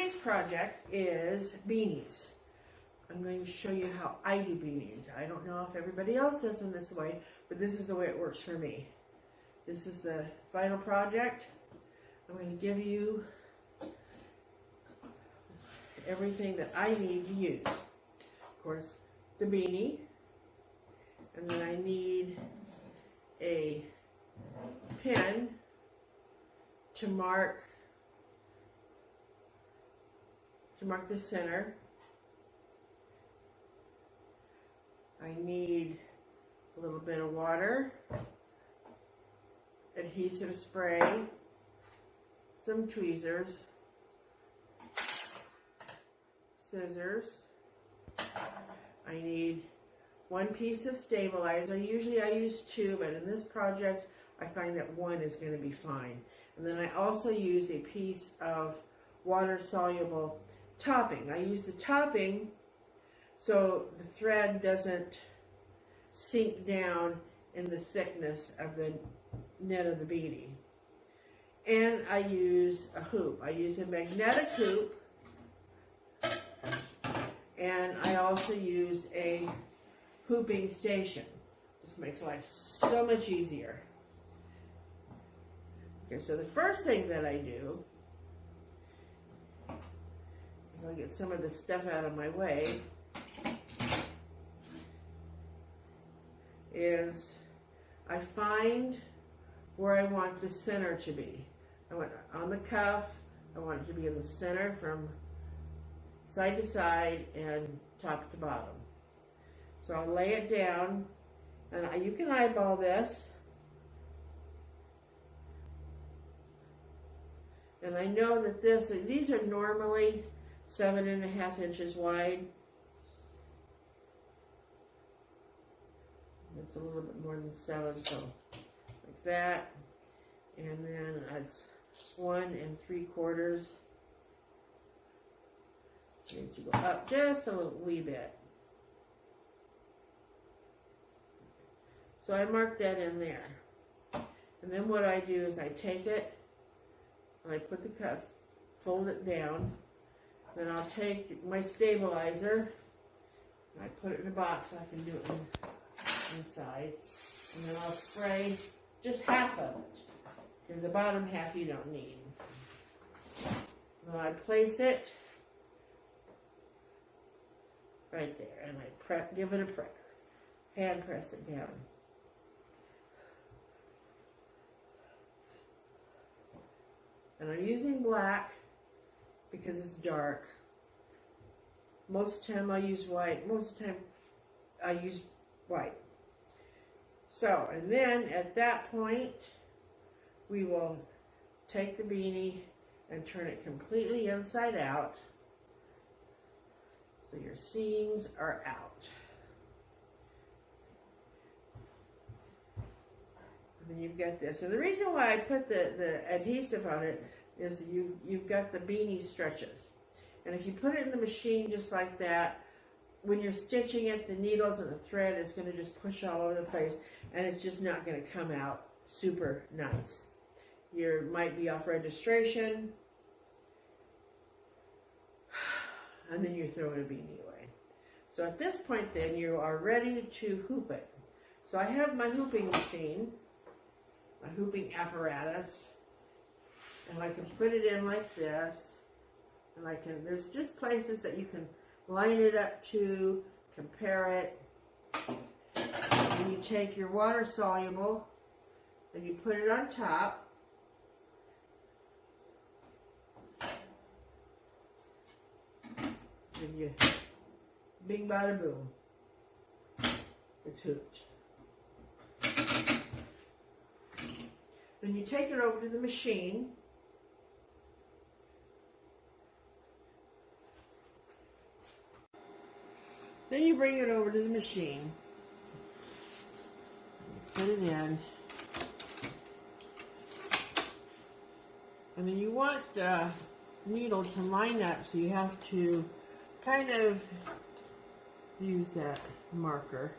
today's project is beanies. I'm going to show you how I do beanies. I don't know if everybody else does them this way, but this is the way it works for me. This is the final project. I'm going to give you everything that I need to use. Of course, the beanie, and then I need a pen to mark the center. I need a little bit of water, adhesive spray, some tweezers, scissors. I need one piece of stabilizer. Usually I use two, but in this project I find that one is going to be fine. And then I also use a piece of water-soluble topping. I use the topping so the thread doesn't sink down in the thickness of the knit of the beanie. And I use a hoop. I use a magnetic hoop, and I also use a hooping station. This makes life so much easier. Okay, so the first thing that I do is I'll get some of the stuff out of my way, is I find where I want the center to be. I want it on the cuff. I want it to be in the center from side to side and top to bottom. So I'll lay it down, and you can eyeball this. And I know that these are normally 7.5 inches wide. It's a little bit more than 7, so like that. And then it's 1 3/4. Needs to go up just a little wee bit. So I mark that in there. And then what I do is I take it and I put the cuff, fold it down. Then I'll take my stabilizer and I put it in a box so I can do it inside. And then I'll spray just half of it, because the bottom half you don't need. Then I place it right there, and I give it a press, hand press it down. And I'm using black because it's dark. Most of the time I use white. Most of the time I use white. So, and then at that point, we will take the beanie and turn it completely inside out, so your seams are out. And then you've got this. And the reason why I put the adhesive on it is that you've got the beanie stretches. And if you put it in the machine just like that, when you're stitching it, the needles and the thread is going to just push all over the place, and it's just not going to come out super nice. You might be off registration, and then you're throwing a beanie away. So at this point then, you are ready to hoop it. So I have my hooping machine, my hooping apparatus, and I can put it in like this, and there's just places that you can line it up to, compare it. And you take your water soluble and you put it on top. And you bing bada boom. It's hooped. Then you take it over to the machine. Then you bring it over to the machine, put it in, and then you want the needle to line up, so you have to kind of use that marker.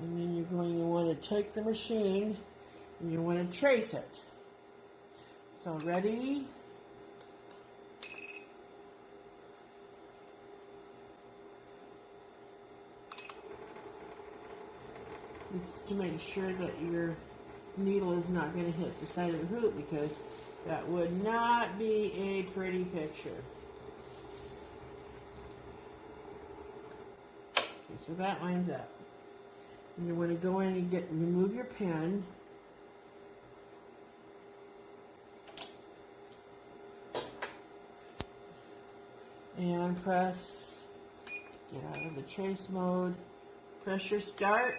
And then you're going to want to take the machine and you want to trace it. So ready? This is to make sure that your needle is not going to hit the side of the hoop, because that would not be a pretty picture. Okay, so that lines up. And you want to go in and remove your pen. And press, get out of the trace mode, press your start.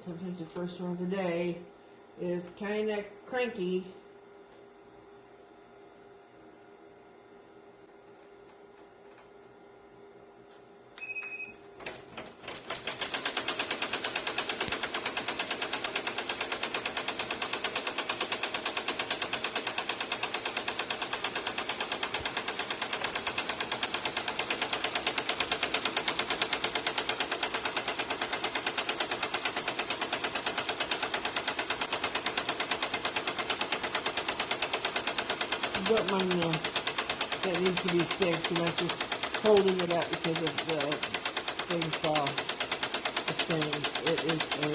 Sometimes the first one of the day is kind of cranky. Don't mind this. That needs to be fixed, and that's just holding it up because of the thing fall. The thing. It is a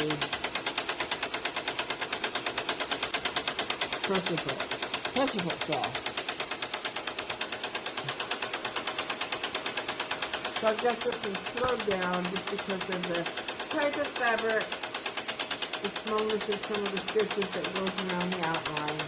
pressure-foot saw. So I've got this one slowed down just because of the type of fabric, the smallness of some of the stitches that goes around the outline.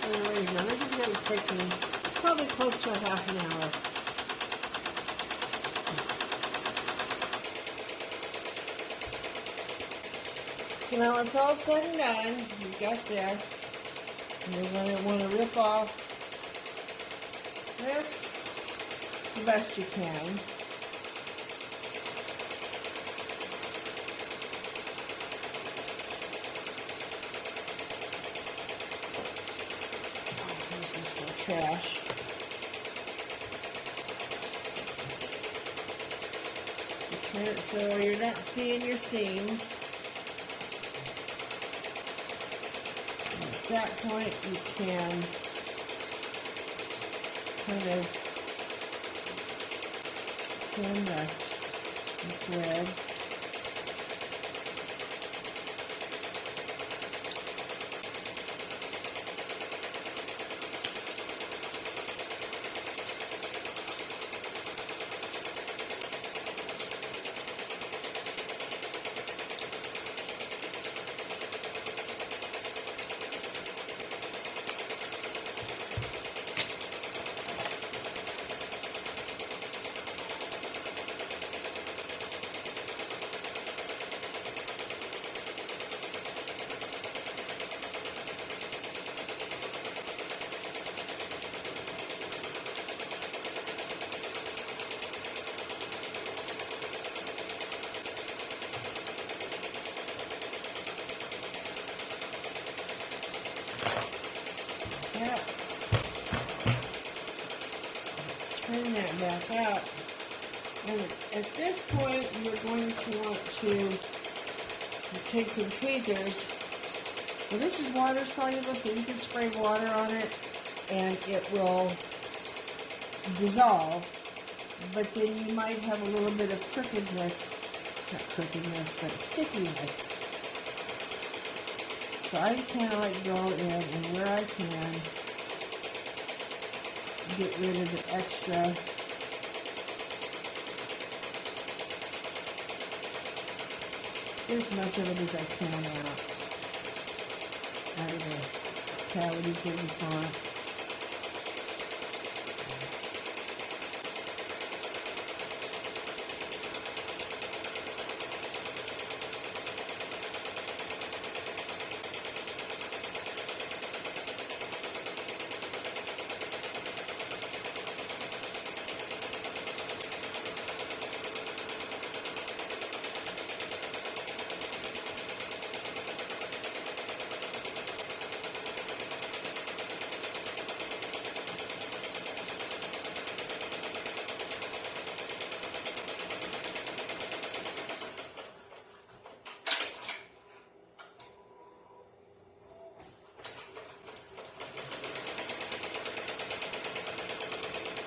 There you go. This is going to take me probably close to a half an hour. So now it's all said and done. You've got this. And you're going to want to rip off this the best you can. Trash. So you're not seeing your seams. And at that point, you can kind of turn the thread. Yeah. Turn that back out. And at this point, you're going to want to take some tweezers. Now this is water soluble, so you can spray water on it and it will dissolve. But then you might have a little bit of crookedness, not crookedness, but stickiness. So I kind of like go in and where I can get rid of the extra Get as much of it as I can out of the cavities in the font.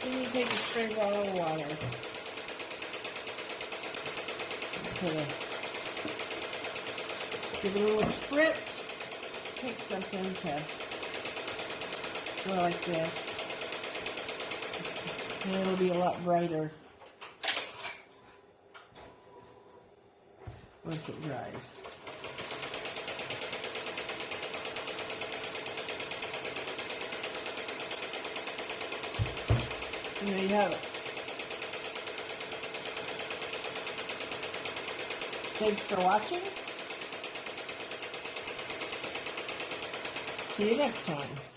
Then you take a spray bottle of water. Give it a little spritz. Take something to go like this. And it'll be a lot brighter once it dries. And there you have it. Thanks for watching. See you next time.